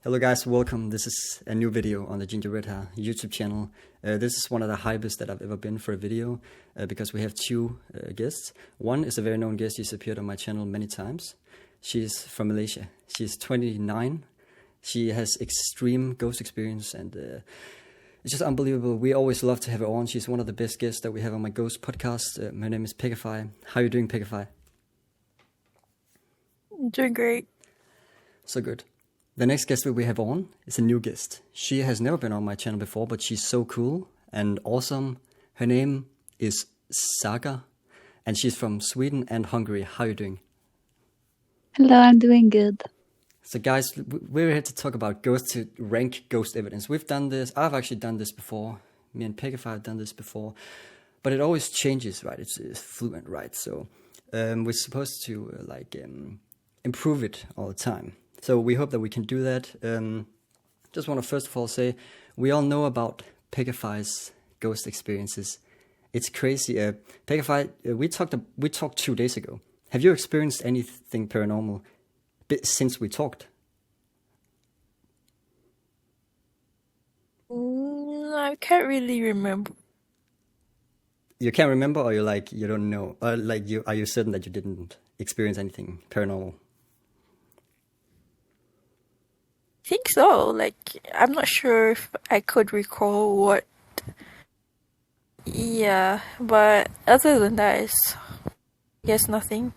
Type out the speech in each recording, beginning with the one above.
Hello guys, welcome. This is a new video on the Ginger Red Hair YouTube channel. This is one of the hypest that I've ever been for a video because we have two guests. One is a very known guest. She's appeared on my channel many times. She's from Malaysia. She's 29. She has extreme ghost experience and it's just unbelievable. We always love to have her on. She's one of the best guests that we have on my ghost podcast. Her name is Pegify. How are you doing, Pegify? Doing great. So good. The next guest we have on is a new guest. She has never been on my channel before, but she's so cool and awesome. Her name is Saga, and she's from Sweden and Hungary. How are you doing? Hello, I'm doing good. So guys, we're here to talk about ghosts, to rank ghost evidence. We've done this. I've actually done this before. Me and Pegify have done this before. But it always changes, right? It's fluent, right? So we're supposed to improve it all the time. So we hope that we can do that. Just want to first of all say, we all know about Pegify's ghost experiences. It's crazy. Pegify, we talked 2 days ago. Have you experienced anything paranormal since we talked? I can't really remember. You can't remember, or you don't know, or are you certain that you didn't experience anything paranormal? I think so. I'm not sure if I could recall what. Yeah, but other than that, it's yes, nothing.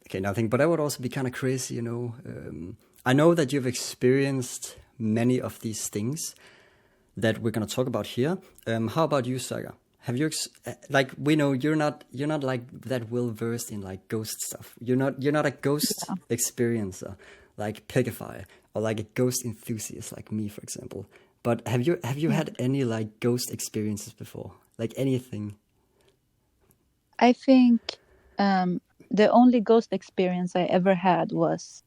Okay, nothing. But that would also be kind of crazy, you know. I know that you've experienced many of these things that we're gonna talk about here. How about you, Saga? Have you we know you're not like that well versed in like ghost stuff. You're not a ghost experiencer like Pegify, or like a ghost enthusiast like me, for example. But have you had any like ghost experiences before? Like anything? I think the only ghost experience I ever had was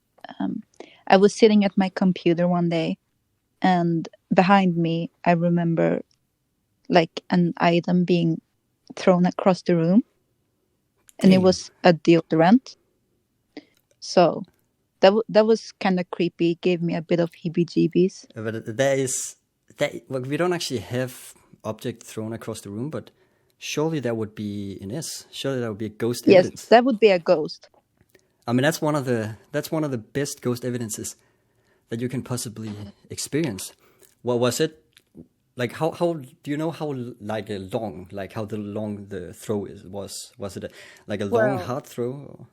I was sitting at my computer one day, and behind me I remember like an item being thrown across the room, and it was a deodorant. So that was kind of creepy. It gave me a bit of heebie-jeebies. But we don't actually have object thrown across the room, but surely that would be surely that would be a ghost evidence. Yes, that would be a ghost. I mean, that's one of the best ghost evidences that you can possibly experience. What was it? Like how do you know how long the throw was it a long hard throw? Or?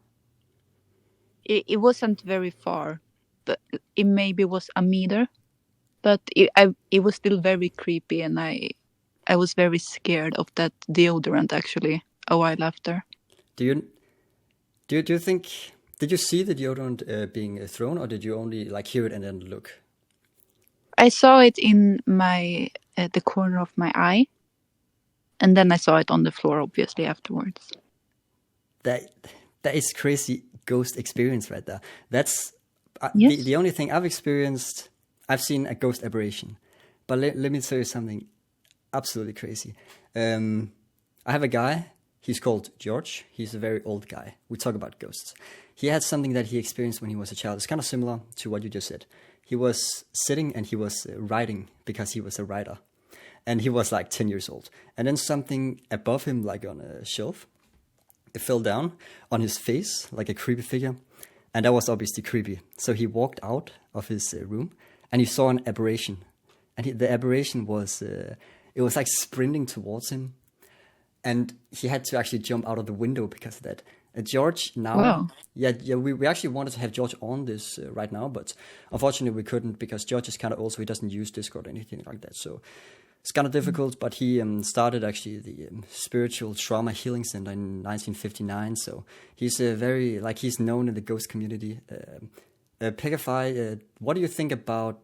It wasn't very far, but it maybe was a meter, but it was still very creepy, and I was very scared of that deodorant actually a while after. Do you think, did you see the deodorant being thrown, or did you only like hear it and then look? I saw it in the corner of my eye, and then I saw it on the floor obviously afterwards. That is crazy ghost experience right there. That's yes. the only thing I've experienced. I've seen a ghost aberration, but let me tell you something absolutely crazy. I have a guy. He's called George. He's a very old guy. We talk about ghosts. He had something that he experienced when he was a child. It's kind of similar to what you just said. He was sitting and he was writing because he was a writer, and he was like 10 years old. And then something above him, like on a shelf, it fell down on his face like a creepy figure, and that was obviously creepy. So he walked out of his room and he saw an aberration, and the aberration was it was like sprinting towards him, and he had to actually jump out of the window because of that. George now, wow. yeah, we actually wanted to have George on this right now, but unfortunately we couldn't because George is kind of old, so he doesn't use Discord or anything like that. So it's kind of difficult, but he started actually the Spiritual Trauma Healing Center in 1959. So he's he's known in the ghost community. Pegify, what do you think about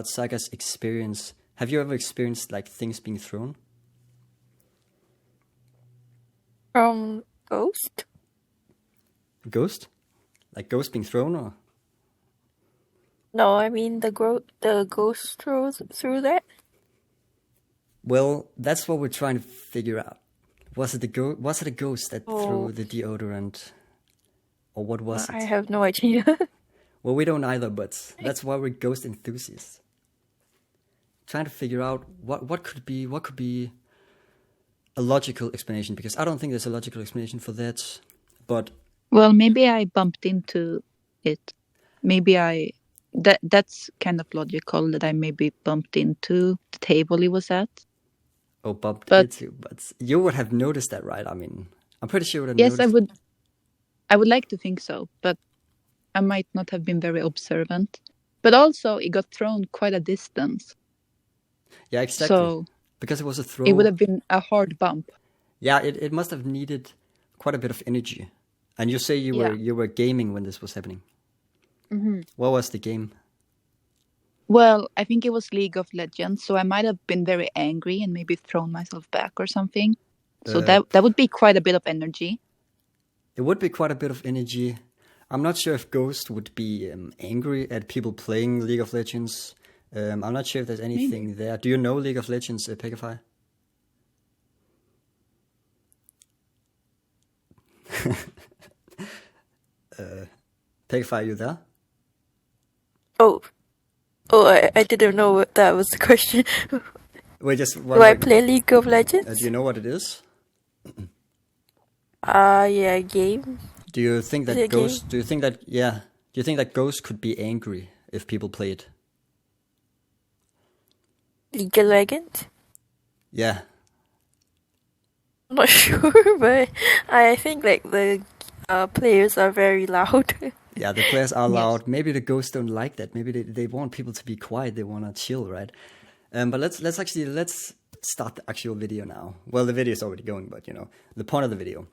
Saga's experience? Have you ever experienced like things being thrown? Ghost? Ghost? Like ghost being thrown, or? No, I mean the ghost through that. Well, that's what we're trying to figure out. Was it a ghost that threw the deodorant, or what was it? I have no idea. Well, we don't either, but that's why we're ghost enthusiasts. Trying to figure out what could be a logical explanation, because I don't think there's a logical explanation for that. But Well, maybe I bumped into it. Maybe that's kind of logical that I maybe bumped into the table he was at. bumped But- into, but you would have noticed that, right? I mean, I'm pretty sure you would have Yes, noticed. I would like to think so, but I might not have been very observant. But also, it got thrown quite a distance, Yeah, exactly. so Because it was a throw. it would have been a hard bump. Yeah, it must have needed quite a bit of energy. And you say you were gaming when this was happening. Mm-hmm. What was the game? Well, I think it was League of Legends, so I might have been very angry and maybe thrown myself back or something. So that would be quite a bit of energy. It would be quite a bit of energy. I'm not sure if Ghost would be angry at people playing League of Legends. I'm not sure if there's anything there. Do you know League of Legends, Pegafy? Pegafy, are you there? Oh, I didn't know that was the question. We're just Do I wondering, play League of Legends? do you know what it is? Yeah, game. Do you think Is it that a Ghost? Do you think that Ghost could be angry if people play it? League of Legends? Yeah. I'm not sure, but I think like the players are very loud. Yeah, the players are loud. Maybe the ghosts don't like that. Maybe they want people to be quiet. They want to chill, right? But let's start the actual video now. Well, the video is already going, but the point of the video.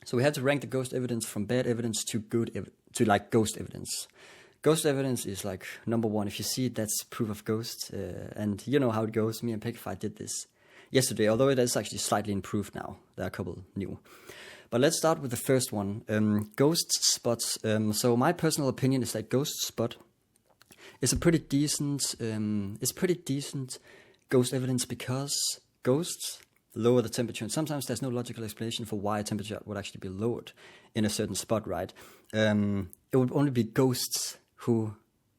So we have to rank the ghost evidence from bad evidence to like ghost evidence. Ghost evidence is like number one. If you see it, that's proof of ghost. And you know how it goes. Me and Pegafy did this yesterday, although it is actually slightly improved now. There are a couple new. But let's start with the first one, ghost spots. So my personal opinion is that ghost spot is a pretty decent, ghost evidence, because ghosts lower the temperature, and sometimes there's no logical explanation for why a temperature would actually be lowered in a certain spot, right? It would only be ghosts who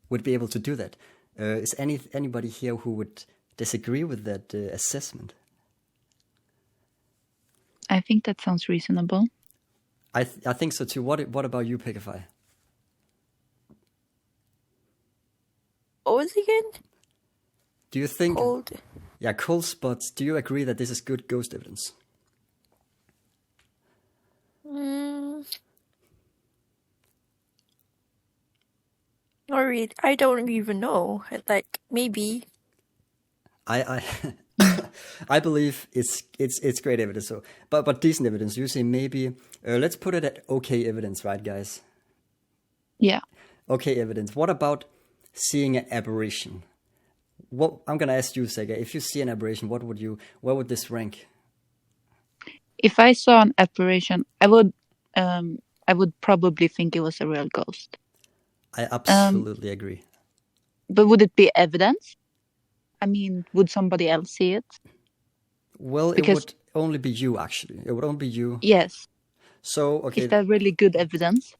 would be able to do that. Is anybody here who would disagree with that assessment? I think that sounds reasonable. I think so too. What about you, Pegafy? What was it again? Do you think? Cold. Yeah, cold spots. Do you agree that this is good ghost evidence? Not really. I don't even know. Like maybe. I I believe it's great evidence. So, but decent evidence. You say maybe. Let's put it at okay evidence, right, guys? Yeah. Okay evidence. What about seeing an aberration? What I'm gonna ask you, Sega. If you see an aberration, where would this rank? If I saw an apparition, I would probably think it was a real ghost. I absolutely agree. But would it be evidence? I mean, would somebody else see it? Well, Because- it would only be you, actually. It would only be you. Yes. So, okay. Is that really good evidence?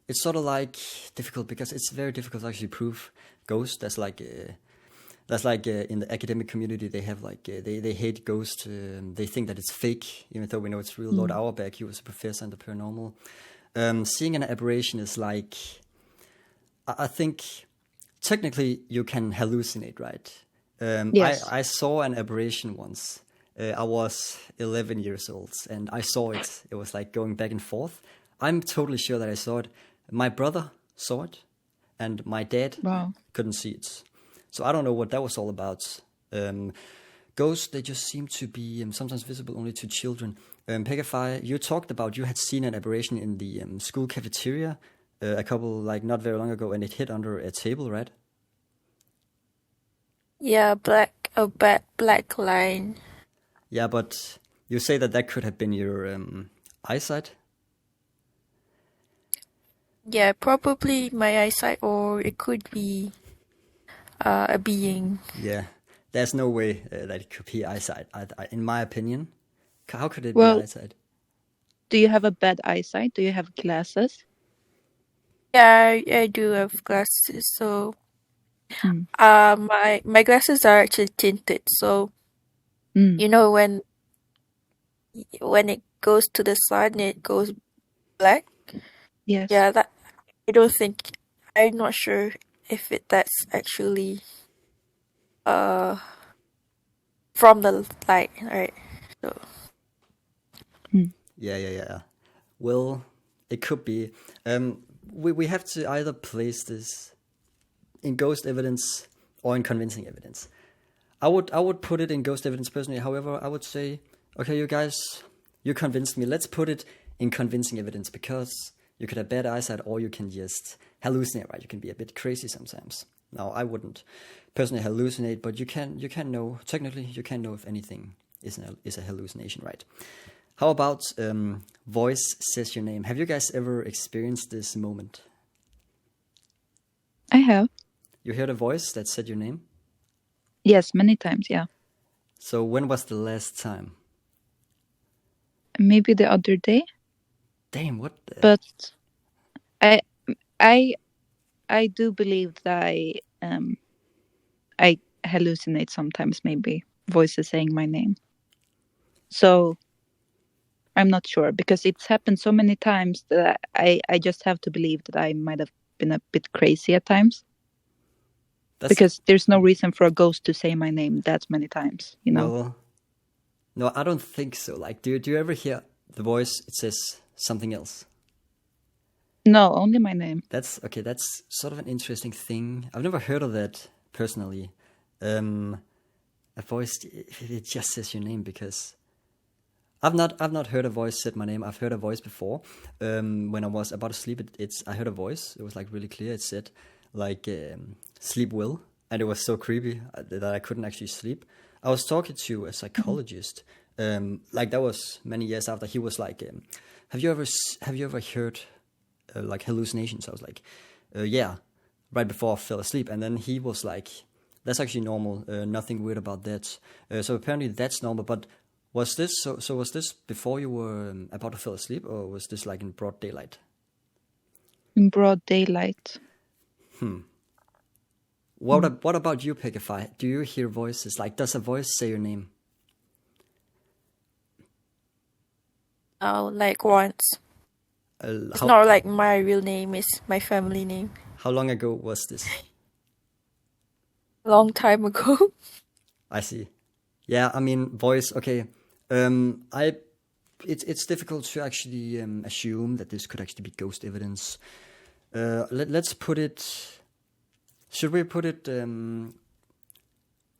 It's sort of like difficult, because it's very difficult to actually prove ghosts. That's like in the academic community, they have like they hate ghosts. They think that it's fake, even though we know it's real. Lord Auerbach, he was a professor in the paranormal. Seeing an aberration is like, I think technically you can hallucinate, right? Yes. I saw an aberration once. I was 11 years old, and I saw it. It was like going back and forth. I'm totally sure that I saw it. My brother saw it, and my dad Wow. couldn't see it. So I don't know what that was all about. Ghosts, they just seem to be sometimes visible only to children. Pegafy, you talked about you had seen an aberration in the school cafeteria a couple, like not very long ago, and it hit under a table, right? Yeah, black line. Yeah, but you say that could have been your eyesight? Yeah, probably my eyesight, or it could be a being. Yeah, there's no way that it could be eyesight. In my opinion, how could it Well- be eyesight? Do you have a bad eyesight? Do you have glasses? Yeah, I do have glasses. So, Mm. my glasses are actually tinted. So Mm. you know when it goes to the sun, it goes black. Yes. Yeah, that I don't think. I'm not sure if that's actually uh from the light, right? So Mm. Yeah. Well, it could be. We have to either place this in ghost evidence or in convincing evidence. I would put it in ghost evidence personally. However, I would say, okay, you guys, you convinced me. Let's put it in convincing evidence because you could have bad eyesight or you can just hallucinate, right? You can be a bit crazy sometimes. Now, I wouldn't personally hallucinate, but you can know, technically you can know if anything is a hallucination, right? How about voice says your name? Have you guys ever experienced this moment? I have. You heard a voice that said your name? Yes, many times. Yeah. So when was the last time? Maybe the other day, Damn, what the... but I I I do believe that I hallucinate sometimes. Maybe voices saying my name. So I'm not sure because it's happened so many times that I just have to believe that I might have been a bit crazy at times. That's... Because there's no reason for a ghost to say my name that many times, you know. Well, no, I don't think so. Like, do you ever hear the voice? It says something else. No, only my name. That's okay. That's sort of an interesting thing. I've never heard of that personally. A voice, it just says your name because I've not heard a voice said my name. I've heard a voice before. When I was about to sleep, I heard a voice. It was like really clear. It said like sleep well, and it was so creepy that I couldn't actually sleep. I was talking to a psychologist. Like that was many years after. He was like, have you ever heard like hallucinations? I was like, yeah, right before I fell asleep. And then he was like, that's actually normal. Nothing weird about that. So apparently that's normal. But was this so? Was this before you were about to fall asleep, or was this like in broad daylight? In broad daylight. What about you, Pegify? Do you hear voices? Like, does a voice say your name? like once. It's not like my real name, it's my family name. How long ago was this? Long time ago. I see. Yeah, I mean, voice. Okay, it's difficult to actually assume that this could actually be ghost evidence. Let's put it. Should we put it?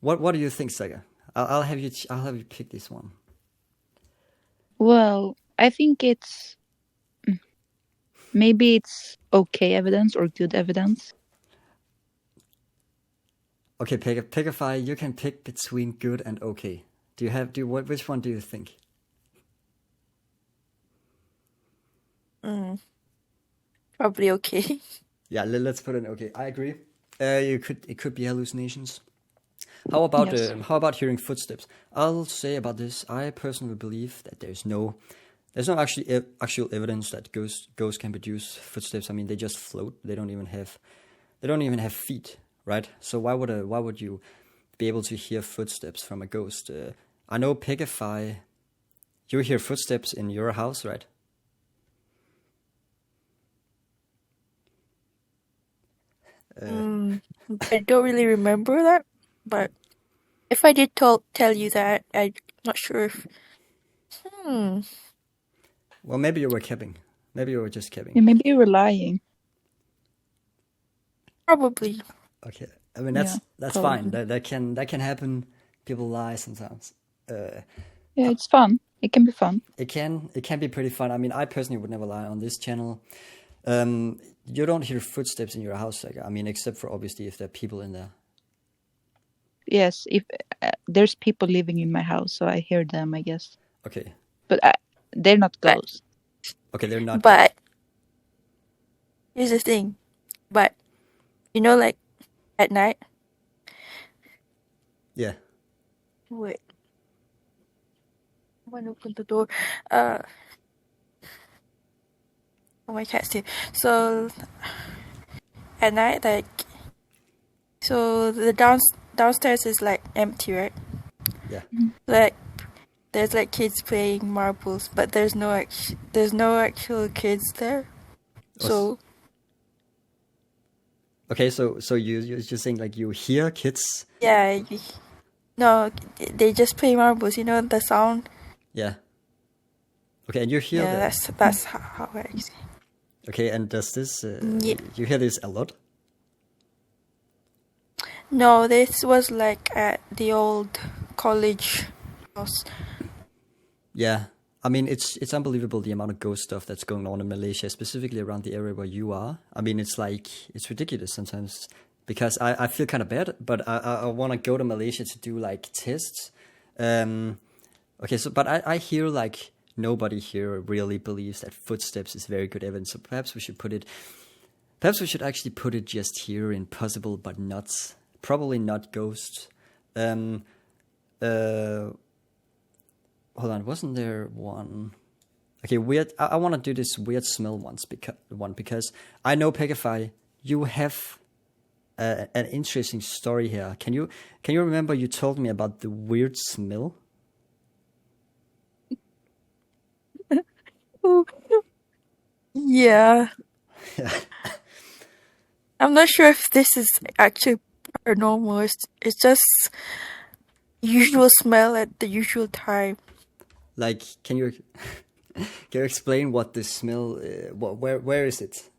What do you think, Saga? I'll have you pick this one. Well, I think maybe it's okay evidence or good evidence. Okay, Pegify, you can pick between good and okay. Which one do you think? Probably okay. Yeah, let's put it okay. I agree. It could be hallucinations. How about hearing footsteps? I'll say about this. I personally believe that there's no actually actual evidence that ghosts can produce footsteps. I mean, they just float. They don't even have feet, right? So why would you be able to hear footsteps from a ghost? I know Pegify, you hear footsteps in your house, right? I don't really remember that, but if I did tell you that, I'm not sure if. Well, maybe you were kidding. Maybe you were just kidding. Yeah, maybe you were lying. Probably. Okay, I mean that's probably. fine. That can happen. People lie sometimes. Yeah, it's fun. It can be fun. It can be pretty fun. I mean, I personally would never lie on this channel. You don't hear footsteps in your house, like, I mean, except for obviously if there are people in there. Yes, if there's people living in my house, so I hear them, I guess. Okay. But they're not ghosts. Okay, they're not. But here's the thing. But you know, like at night. Yeah. Wait. I want to open the door. my cats too. So at night, so the downstairs is like empty, right? Yeah. Like there's like kids playing marbles, but there's no actual kids there. So Okay, so you're just saying like you hear kids? yeah, no, they just play marbles. You know the sound. Yeah. Okay, and you hear Yeah, that? that's how I see. Okay, and does this Yeah. you hear this a lot? No, this was like at the old college house. Yeah. I mean, it's unbelievable the amount of ghost stuff that's going on in Malaysia, specifically around the area where you are. I mean, it's ridiculous sometimes because I feel kind of bad, but I want to go to Malaysia to do like tests. Okay, so but I hear like nobody here really believes that footsteps is very good evidence. So perhaps we should actually put it just here in possible, but not probably not ghost. Hold on, wasn't there one? Okay, weird. I want to do this weird smell because I know Pegify, you have an interesting story here. Can you remember you told me about the weird smell? Yeah. I'm not sure if this is actually paranormal. It's just usual smell at the usual time. Like, can you explain what the smell? Where is it?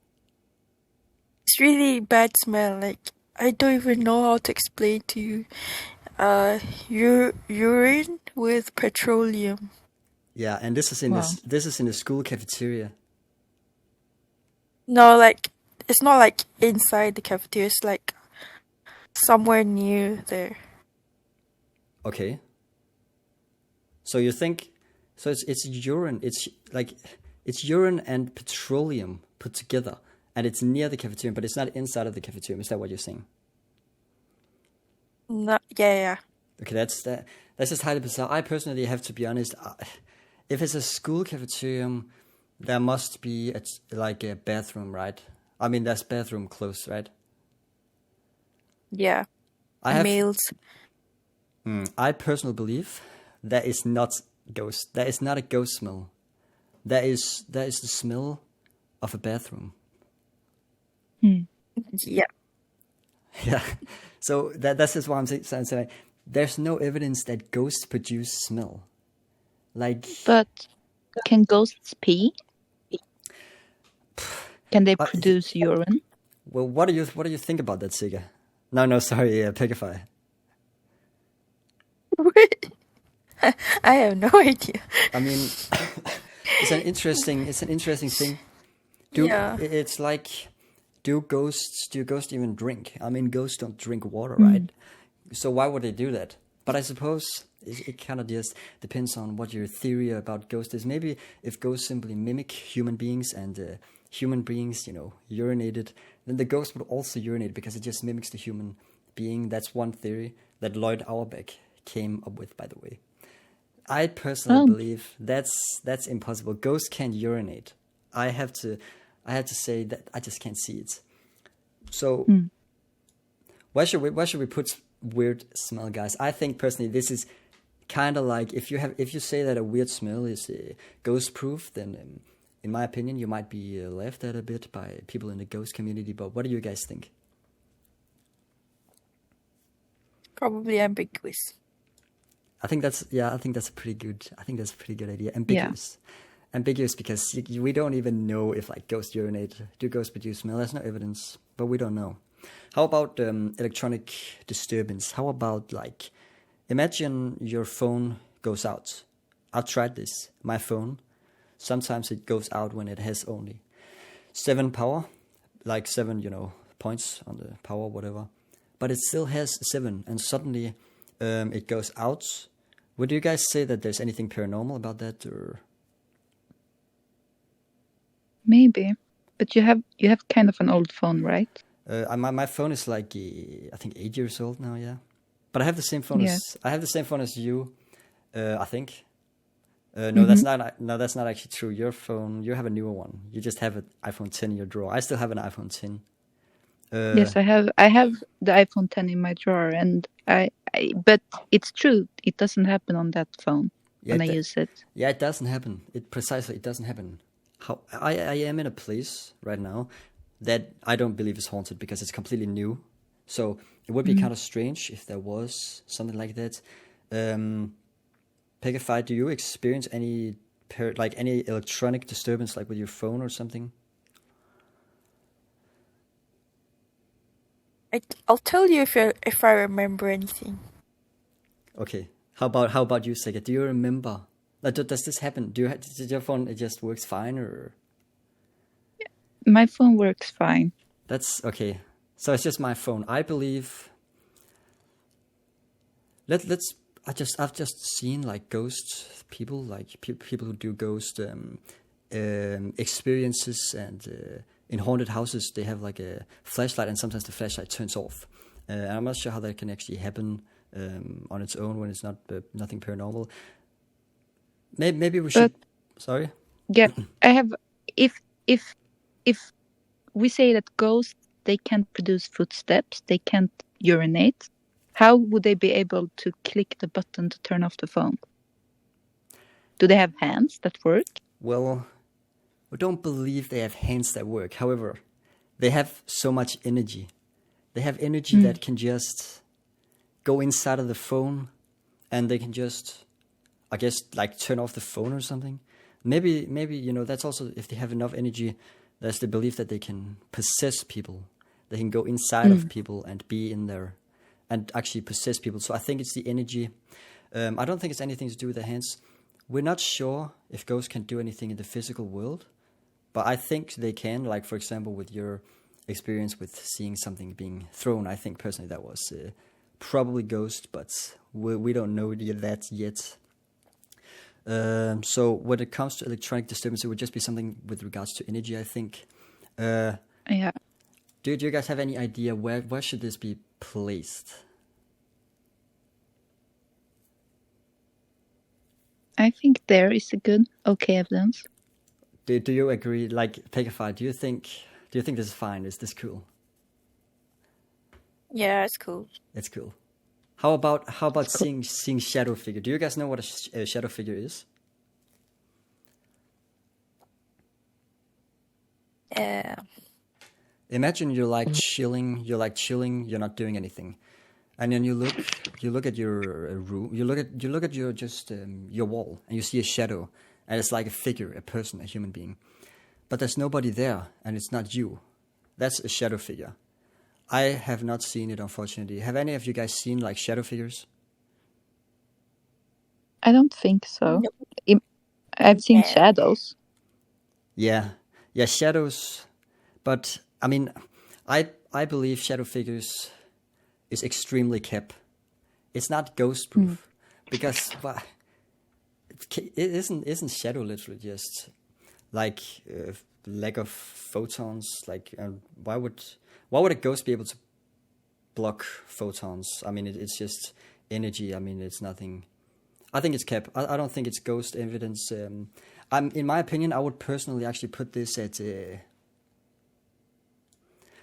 It's really bad smell. Like I don't even know how to explain to you. Urine with petroleum. Yeah, and this is in the school cafeteria. No, like it's not like inside the cafeteria. It's like somewhere near there. Okay. So you think, so it's urine. It's like it's urine and petroleum put together, and it's near the cafeteria, but it's not inside of the cafeteria. Is that what you're saying? No, yeah. Okay, that's just highly bizarre. I personally have to be honest. If it's a school cafeteria, there must be like a bathroom, right? I mean, there's bathroom close, right? Yeah. Males. I personally believe that is not ghost. That is not a ghost smell. That is the smell of a bathroom. Yeah. Yeah. So that's just what I'm saying. There's no evidence that ghosts produce smell. Like, But can ghosts pee? Can they produce urine? well, what do you think about that, Sigga? No, sorry, Pegify. I have no idea. I mean, it's an interesting thing. It's like, do ghosts even drink? I mean, ghosts don't drink water, right? So why would they do that? But I suppose it kind of just depends on what your theory about ghosts is. Maybe if ghosts simply mimic human beings and human beings, urinated, then the ghost would also urinate because it just mimics the human being. That's one theory that Lloyd Auerbach came up with, by the way. I personally believe that's impossible. Ghosts can't urinate. I have to say that I just can't see it. So why should we put weird smell, guys? I think personally this is kind of like if you say that a weird smell is ghost proof, then in my opinion you might be laughed at a bit by people in the ghost community. But what do you guys think? Probably ambiguous. I think that's a pretty good idea. Ambiguous. Yeah. Ambiguous because we don't even know if like ghosts urinate. Do ghosts produce smell? There's no evidence, but we don't know. How about electronic disturbance? How about like, imagine your phone goes out. I've tried this. My phone, sometimes it goes out when it has only 7 power, like 7, points on the power, whatever. But it still has 7, and suddenly it goes out. Would you guys say that there's anything paranormal about that, or? Maybe, but you have kind of an old phone, right? My phone is like I think 8 years old now, yeah. But I have the same phone as you, I think. No, that's not. No, that's not actually true. Your phone, you have a newer one. You just have an iPhone 10 in your drawer. I still have an iPhone 10. Yes, I have the iPhone 10 in my drawer, and but it's true. It doesn't happen on that phone when I use it. Yeah, it doesn't happen. It doesn't happen. How I am in a place right now that I don't believe is haunted because it's completely new. So it would be kind of strange if there was something like that. Pegify, do you experience any any electronic disturbance, like with your phone or something? I'll tell you if I remember anything. Okay. How about you, Sega? Do you remember? Does this happen? Did your phone, it just works fine, or? My phone works fine. That's okay. So it's just my phone. I believe. I've just seen like ghost people, like people who do ghost experiences, and in haunted houses they have like a flashlight, and sometimes the flashlight turns off. And I'm not sure how that can actually happen on its own when it's not nothing paranormal. Maybe we should. Sorry. Yeah, I have. If we say that ghosts, they can't produce footsteps, they can't urinate, how would they be able to click the button to turn off the phone? Do they have hands that work? Well, I don't believe they have hands that work. However, they have so much energy. They have energy that can just go inside of the phone, and they can just, I guess, like turn off the phone or something. Maybe that's also, if they have enough energy, there's the belief that they can possess people. They can go inside of people and be in there and actually possess people. So I think it's the energy. I don't think it's anything to do with their hands. We're not sure if ghosts can do anything in the physical world, but I think they can. Like, for example, with your experience with seeing something being thrown, I think personally that was probably ghost, but we don't know that yet. So when it comes to electronic disturbance, it would just be something with regards to energy, I think. Yeah. Do you guys have any idea where should this be placed? I think there is a good, okay evidence. Do you agree? Like, Pegify, do you think this is fine? Is this cool? Yeah, it's cool. It's cool. How about seeing shadow figure? Do you guys know what a shadow figure is? Yeah. Imagine you're chilling, you're not doing anything. And then you look at your room, you look at your just your wall, and you see a shadow, and it's like a figure, a person, a human being. But there's nobody there, and it's not you. That's a shadow figure. I have not seen it, unfortunately. Have any of you guys seen like shadow figures? I don't think so. I've seen shadows. Yeah, shadows. But I mean, I believe shadow figures is extremely kept. It's not ghost proof because it isn't shadow literally just like lack of photons. Like why would a ghost be able to block photons? I mean, it's just energy. I mean, it's nothing. I think it's kept. I don't think it's ghost evidence. In my opinion, I would personally actually put this at.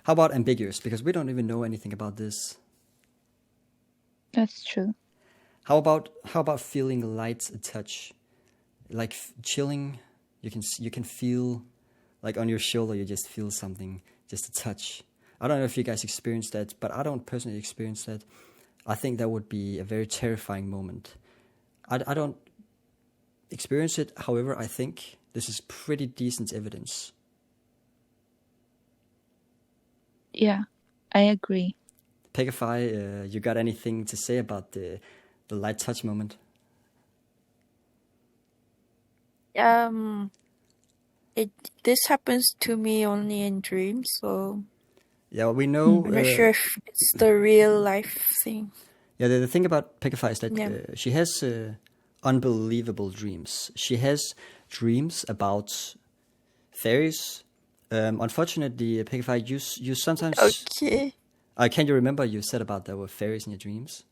How about ambiguous? Because we don't even know anything about this. That's true. How about feeling light touch, like chilling? You can feel, like on your shoulder, you just feel something, just a touch. I don't know if you guys experience that, but I don't personally experience that. I think that would be a very terrifying moment. I don't experience it. However, I think this is pretty decent evidence. Yeah, I agree. Pegify, you got anything to say about the light touch moment? This happens to me only in dreams, so yeah, we know. I'm not sure if it's the real life thing. Yeah, the thing about Pegify is that she has unbelievable dreams. She has dreams about fairies. Unfortunately, Pegify, you sometimes. Okay. Can you remember you said about there were fairies in your dreams?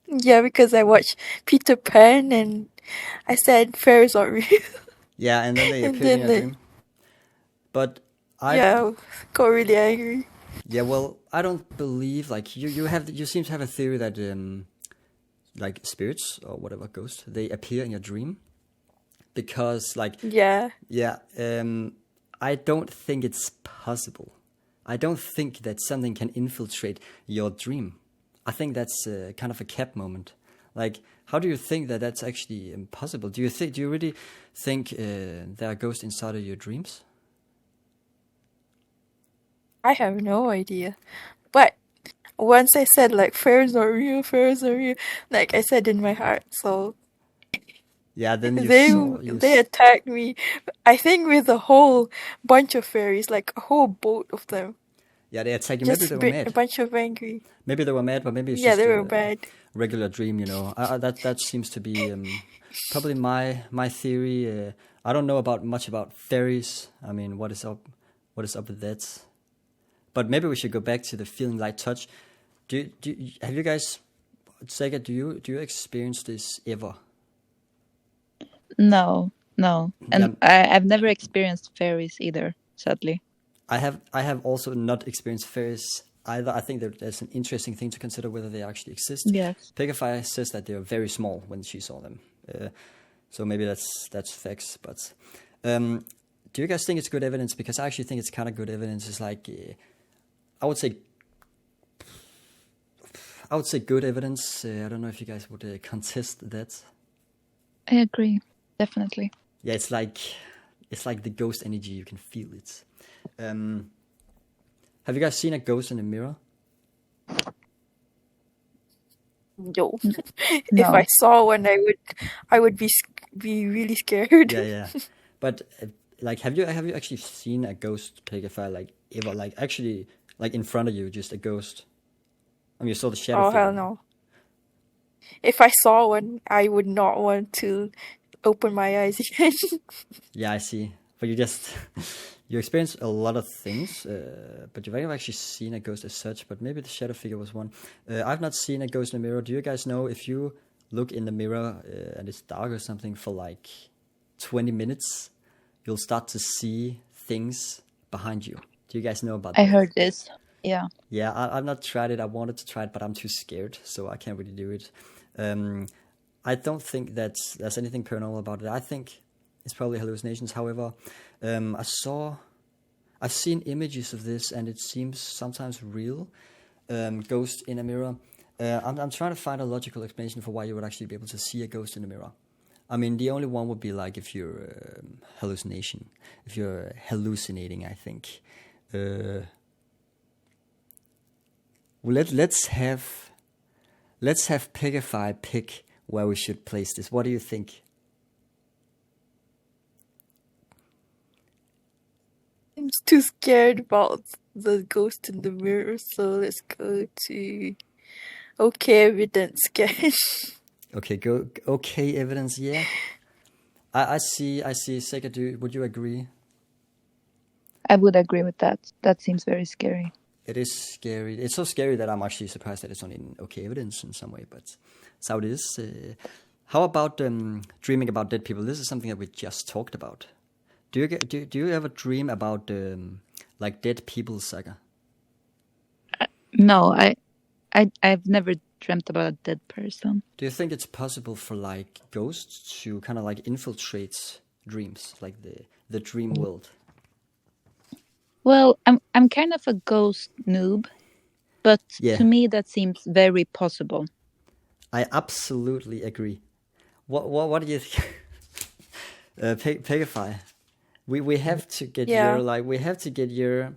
Yeah, because I watched Peter Pan and I said fairies are real. Yeah, and then they And appeared in then your they, dream. But I yeah, got really angry. yeah, well, I don't believe like you seem to have a theory that like spirits or whatever ghosts they appear in your dream because like Yeah. yeah, I don't think it's possible. I don't think that something can infiltrate your dream. I think that's kind of a cap moment. Like, how do you think that that's actually impossible? Do you really think there are ghosts inside of your dreams? I have no idea. But once I said like fairies are real, like I said in my heart, so Yeah, then you they saw you. they attacked me. I think with a whole bunch of fairies, like a whole boat of them, Yeah, they attacked you. Maybe they just were a mad. bunch of angry. Maybe they were mad, but maybe it's Yeah, just they were a bad. regular dream. That seems to be probably my theory. I don't know about much about fairies. I mean, what is up? What is up with that? But maybe we should go back to the feeling light touch. Have you guys, Sega? Do you experience this ever? No, no, Yeah, and I've never experienced fairies either. Sadly. I have also not experienced fairies either. I think that there's an interesting thing to consider whether they actually exist. Yes. Pegafy says that they are very small when she saw them, so maybe that's facts. But do you guys think it's good evidence? Because I actually think it's kind of good evidence. It's like I would say good evidence. I don't know if you guys would contest that. I agree. Definitely. Yeah, it's like the ghost energy. You can feel it. Have you guys seen a ghost in a mirror? No. If No. I saw one, I would be really scared. Yeah, yeah. But like, have you actually seen a ghost Pegafy like ever? Like actually, like in front of you, just a ghost. I mean, you saw the shadow. Oh figure. hell no. If I saw one, I would not want to open my eyes again. Yeah, I see. But you experience a lot of things, but you've never actually seen a ghost as such. But maybe the shadow figure was one. I've not seen a ghost in a mirror. Do you guys know if you look in the mirror and it's dark or something for like 20 minutes, you'll start to see things behind you? Do you guys know about I that? heard this. Yeah. Yeah, I've not tried it. I wanted to try it, but I'm too scared, so I can't really do it. I don't think that there's anything paranormal about it. I think it's probably hallucinations. However, I've seen images of this, and it seems sometimes real. Ghost in a mirror. I'm trying to find a logical explanation for why you would actually be able to see a ghost in a mirror. I mean, the only one would be like if you're if you're hallucinating. I think. Well, let's have Pegafy pick where we should place this. What do you think? I'm too scared about the ghost in the mirror, so let's go to okay evidence, guys. Okay, go. Okay, evidence. Yeah, I see. Seka, would you agree? I would agree with that. That seems very scary. It is scary. It's so scary that I'm actually surprised that it's not in okay evidence in some way, but it's how it is. How about dreaming about dead people? This is something that we just talked about. Do you ever dream about like dead people, Saga? No, I've never dreamt about a dead person. Do you think it's possible for like ghosts to kind of like infiltrate dreams, like the dream world? Well, I'm kind of a ghost noob, but Yeah. to me that seems very possible. I absolutely agree. What do you think? Pegafy, we have to get Yeah. your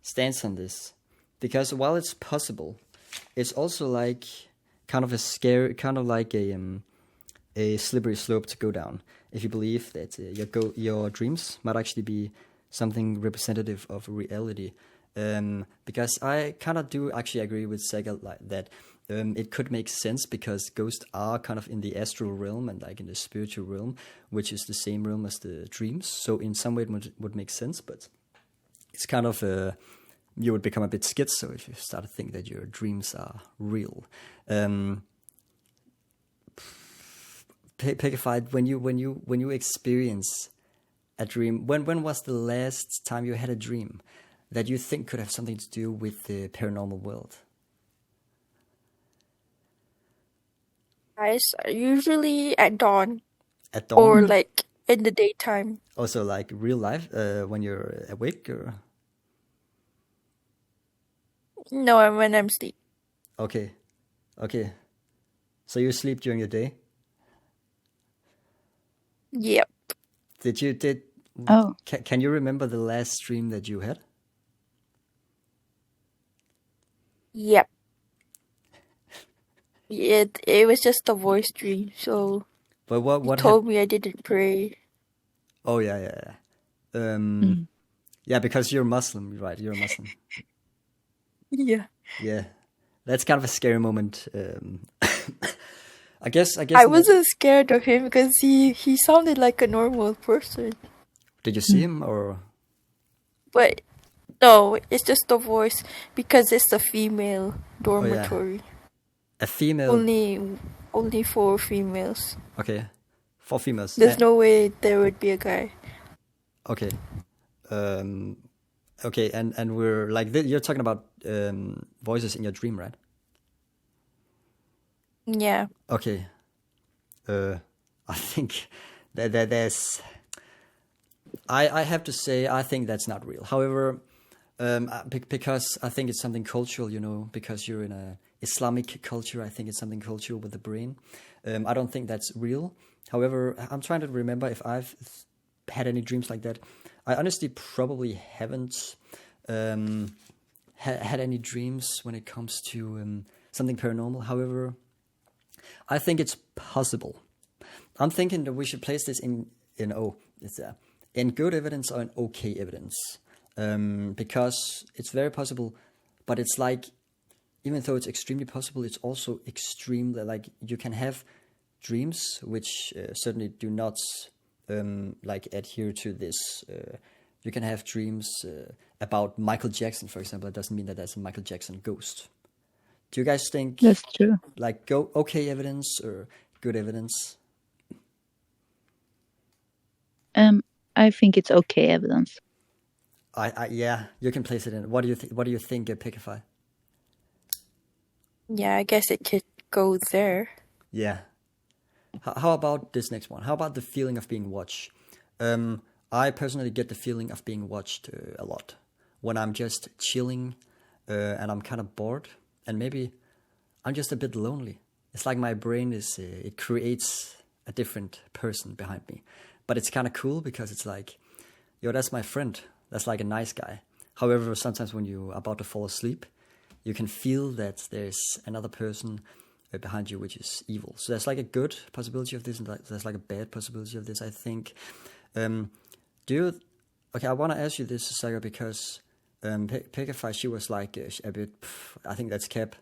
stance on this, because while it's possible, it's also like kind of a scary, kind of like a slippery slope to go down if you believe that your dreams might actually be something representative of reality. Because I kind of do actually agree with Sega like that. It could make sense because ghosts are kind of in the astral realm and like in the spiritual realm, which is the same realm as the dreams. So in some way it would make sense, but it's kind of you would become a bit schizo if you start to think that your dreams are real. Pickified, when you experience a dream, when was the last time you had a dream that you think could have something to do with the paranormal world? Guys, usually at dawn At dawn? or like in the daytime. Also, like real life, when you're awake, or No, when I'm asleep. okay, okay. So you sleep during the day? Yep. Did Oh, can you remember the last dream that you had? Yep. It was just a voice dream, so But what he what told me I didn't pray. Oh yeah, yeah, yeah. Yeah, because you're Muslim, right? You're a Muslim. Yeah. Yeah, that's kind of a scary moment. I guess. I in that- wasn't scared of him because he sounded like a normal person. Did you see him or? But no, it's just the voice because it's a female dormitory. A female? Only 4 females. Okay, 4 females. There's no way there would be a guy. Okay. Okay, and we're like you're talking about voices in your dream, right? Yeah. Okay. I think that there's. I have to say I think that's not real. However, because I think it's something cultural, you know, because you're in a Islamic culture. I think it's something cultural with the brain. I don't think that's real. However, I'm trying to remember if I've had any dreams like that. I honestly probably haven't had any dreams when it comes to something paranormal. However, I think it's possible. I'm thinking that we should place this in good evidence or in okay evidence, because it's very possible, but it's like, even though it's extremely possible, it's also extremely, like, you can have dreams which certainly do not like adhere to this. You can have dreams about Michael Jackson, for example. It doesn't mean that there's a Michael Jackson ghost. Do you guys think that's true. like go okay evidence or good evidence? I think it's okay evidence. Yeah, you can place it in. What do you think? What do you think, Pickify? Yeah, I guess it could go there. Yeah. How about this next one? How about the feeling of being watched? I personally get the feeling of being watched a lot when I'm just chilling and I'm kind of bored, and maybe I'm just a bit lonely. It's like my brain it creates a different person behind me, but it's kind of cool because it's like, yo, that's my friend. That's like a nice guy. However, sometimes when you're about to fall asleep, you can feel that there's another person behind you which is evil. So there's like a good possibility of this, and there's like a bad possibility of this, I think. Okay, I want to ask you this, Saga, because Pickify, she was like a bit, I think that's cap,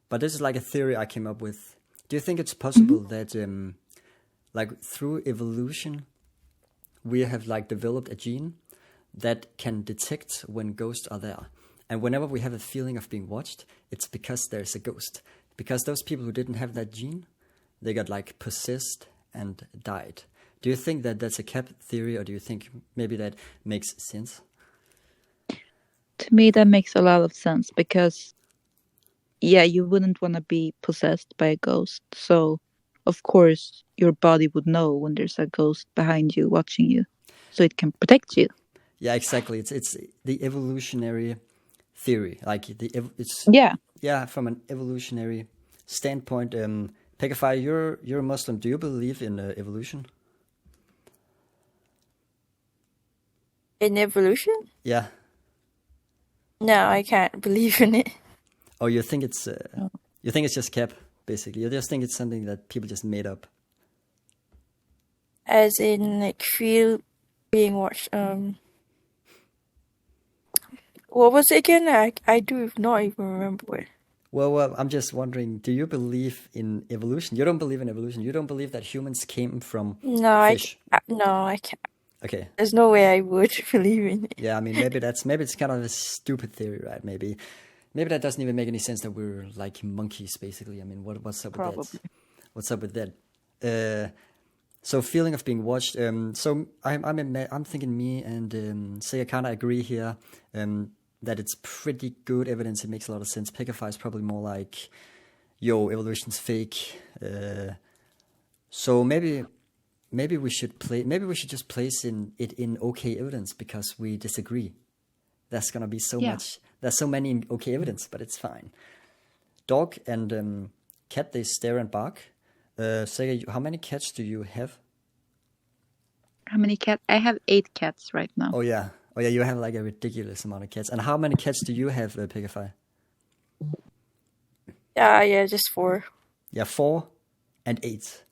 but this is like a theory I came up with. Do you think it's possible that like through evolution we have like developed a gene that can detect when ghosts are there, and whenever we have a feeling of being watched, it's because there's a ghost, because those people who didn't have that gene, they got like possessed and died. Do you think that that's a cap theory, or do you think maybe that makes sense? To me, that makes a lot of sense because, yeah, you wouldn't want to be possessed by a ghost. So, of course, your body would know when there's a ghost behind you watching you, so it can protect you. Yeah, exactly. It's the evolutionary theory. Like it's from an evolutionary standpoint. Pickify, you're a Muslim. Do you believe in evolution? In evolution? Yeah. No, I can't believe in it. Oh, you think it's just cap, basically. You just think it's something that people just made up. As in, like, feel being watched. What was it again? I do not even remember it. Well, I'm just wondering, do you believe in evolution? You don't believe in evolution. You don't believe that humans came from fish. I can't. Okay. There's no way I would believe in it. Yeah, I mean, maybe it's kind of a stupid theory, right? Maybe that doesn't even make any sense, that we're like monkeys, basically. I mean, what's up with that? What's up with that? So feeling of being watched. So I'm thinking me and Sega kind of agree here. That it's pretty good evidence. It makes a lot of sense. Pegify is probably more like, yo, evolution's fake. So maybe we should just place it in okay evidence because we disagree. There's gonna be so much. There's so many okay evidence, but it's fine. Dog and cat, they stare and bark. Sega, how many cats do you have? How many cats? I have 8 cats right now. Oh yeah, you have like a ridiculous amount of cats. And how many cats do you have, Pegify? Yeah, just 4. Yeah, 4 and 8.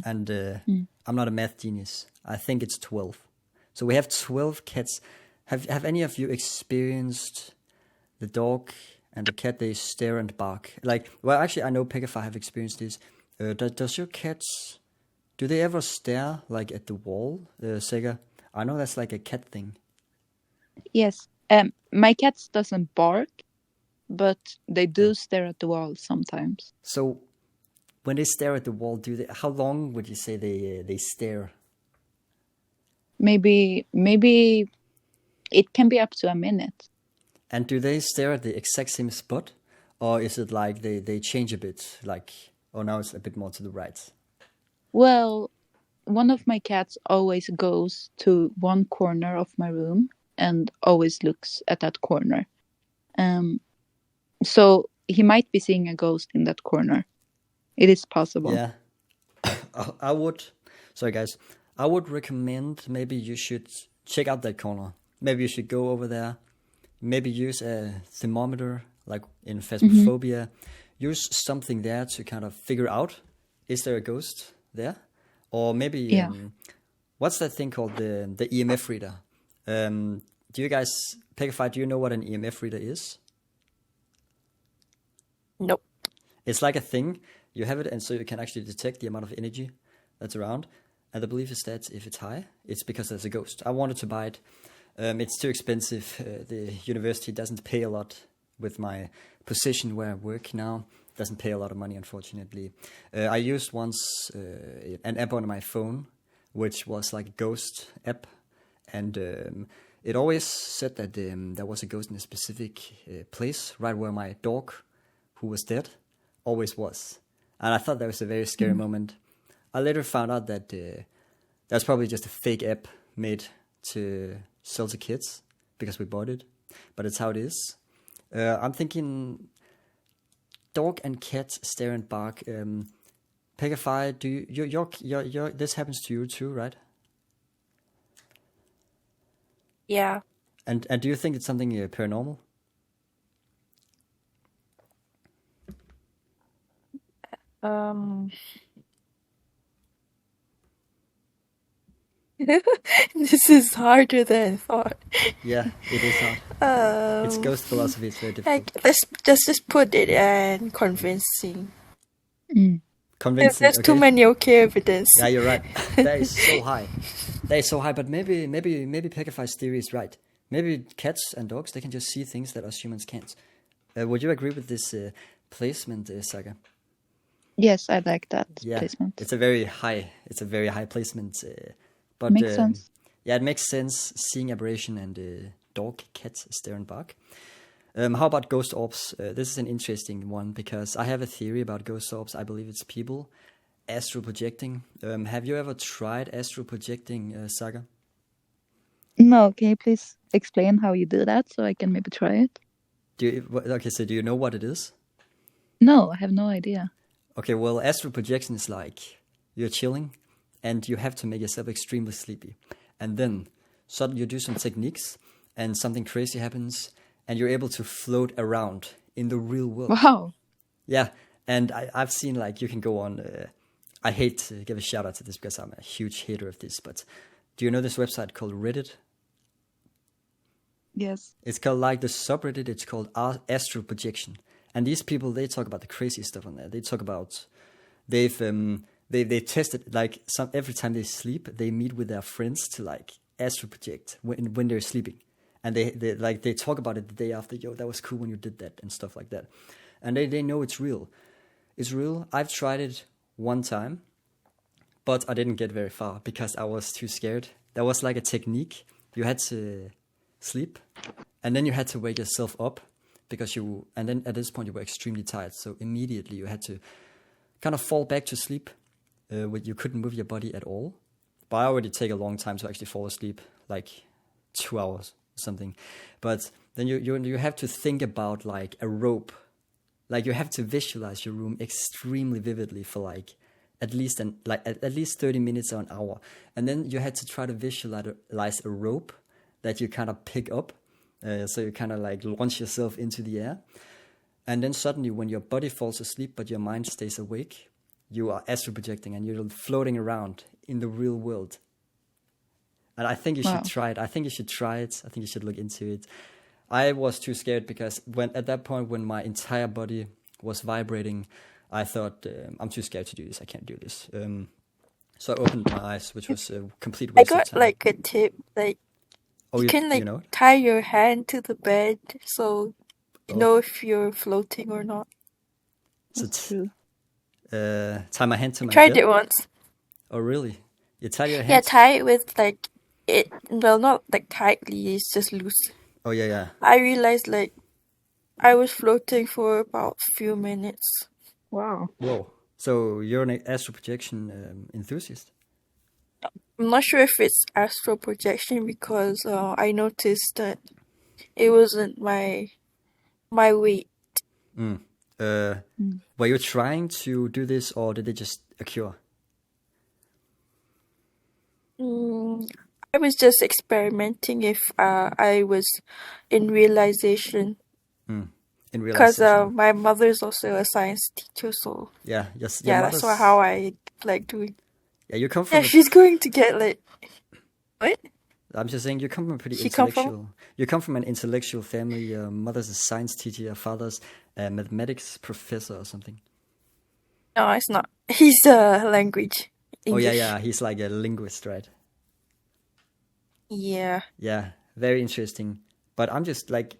And I'm not a math genius. I think it's 12. So we have 12 cats. Have any of you experienced the dog and the cat, they stare and bark? Like, well, actually, I know Pegify have experienced this. Does your cats, do they ever stare like at the wall, Sega? I know that's like a cat thing. Yes. My cats doesn't bark, but they do stare at the wall sometimes. So when they stare at the wall, how long would you say they stare? Maybe it can be up to a minute. And do they stare at the exact same spot? Or is it like they change a bit? Like, oh, now it's a bit more to the right. Well, one of my cats always goes to one corner of my room and always looks at that corner. So he might be seeing a ghost in that corner. It is possible. Yeah. I would recommend maybe you should check out that corner. Maybe you should go over there. Maybe use a thermometer, like in Phasmophobia. Use something there to kind of figure out, is there a ghost there? Or maybe, what's that thing called, the EMF reader? Do you guys, Pegify, do you know what an EMF reader is? Nope. It's like a thing. You have it, and so you can actually detect the amount of energy that's around. And the belief is that if it's high, it's because there's a ghost. I wanted to buy it. It's too expensive. The university doesn't pay a lot with my position where I work now. Doesn't pay a lot of money, unfortunately. I used once an app on my phone, which was like a ghost app. And it always said that there was a ghost in a specific place, right where my dog, who was dead, always was. And I thought that was a very scary moment. I later found out that that's probably just a fake app made to sell to kids because we bought it. But it's how it is. I'm thinking dog and cat stare and bark. Pegify, do you, this happens to you too, right? Yeah. And do you think it's something paranormal? This is harder than I thought. Yeah, it is hard. It's ghost philosophy. It's very difficult. Like, let's just put it in convincing. Convincing. There's too many okay evidence. Yeah, you're right. That is so high. That is so high. But maybe Pegify's theory is right. Maybe cats and dogs, they can just see things that us humans can't. Would you agree with this placement, Saga? Yes, I like that Yeah, placement. it's a very high placement. But Makes sense. Yeah, it makes sense seeing aberration and dog, cat, stare and bark. How about ghost orbs? This is an interesting one because I have a theory about ghost orbs. I believe it's people astral projecting. Have you ever tried astral projecting, Saga? No, can you please explain how you do that so I can maybe try it? So do you know what it is? No, I have no idea. Okay, well, astral projection is like you're chilling and you have to make yourself extremely sleepy. And then suddenly you do some techniques and something crazy happens and you're able to float around in the real world. Wow. Yeah, and I've seen like you can go on, I hate to give a shout out to this because I'm a huge hater of this, but do you know this website called Reddit? Yes. It's called like the subreddit, it's called Astral Projection. And these people, they talk about the crazy stuff on there. They talk about, they tested, like every time they sleep, they meet with their friends to like astral project when they're sleeping. And they talk about it the day after, yo, that was cool when you did that and stuff like that. And they know it's real. It's real. I've tried it one time, but I didn't get very far because I was too scared. There was like a technique. You had to sleep, and then you had to wake yourself up and then at this point you were extremely tired. So immediately you had to kind of fall back to sleep. You couldn't move your body at all. But I already take a long time to actually fall asleep, like 2 hours or something. But then you have to think about like a rope. Like you have to visualize your room extremely vividly for like at least 30 minutes or an hour. And then you had to try to visualize a rope that you kind of pick up. So you kind of like launch yourself into the air. And then suddenly when your body falls asleep but your mind stays awake, you are astral projecting and you're floating around in the real world. And I think you should try it. I think you should look into it. I was too scared because at that point when my entire body was vibrating, I thought, I'm too scared to do this. I can't do this. So I opened my eyes, which was a complete I waste of got time. like a tip, like you can like know it? tie your hand to the bed so you know if you're floating or not. So That's true. tie my hand to my Tried bed? it once. Oh, really? You tie your hand? Yeah, tie it with like it. Well, not like tightly. It's just loose. Oh, yeah. I realized like I was floating for about a few minutes. Wow. Whoa. So you're an astral projection enthusiast? I'm not sure if it's astral projection because I noticed that it wasn't my weight. Were you trying to do this or did it just occur? I was just experimenting if I was in realization. In Because realization? my mother's also a science teacher, so Yeah, yes. yeah, that's how I like doing. Yeah, you come from. Yeah, she's going to get like what? I'm just saying, you come from a pretty She come intellectual. from? You come from an intellectual family. Your mother's a science teacher. Your father's a mathematics professor or something. No, it's not. He's language. English. Oh yeah. He's like a linguist, right? Yeah. Yeah, very interesting. But I'm just like,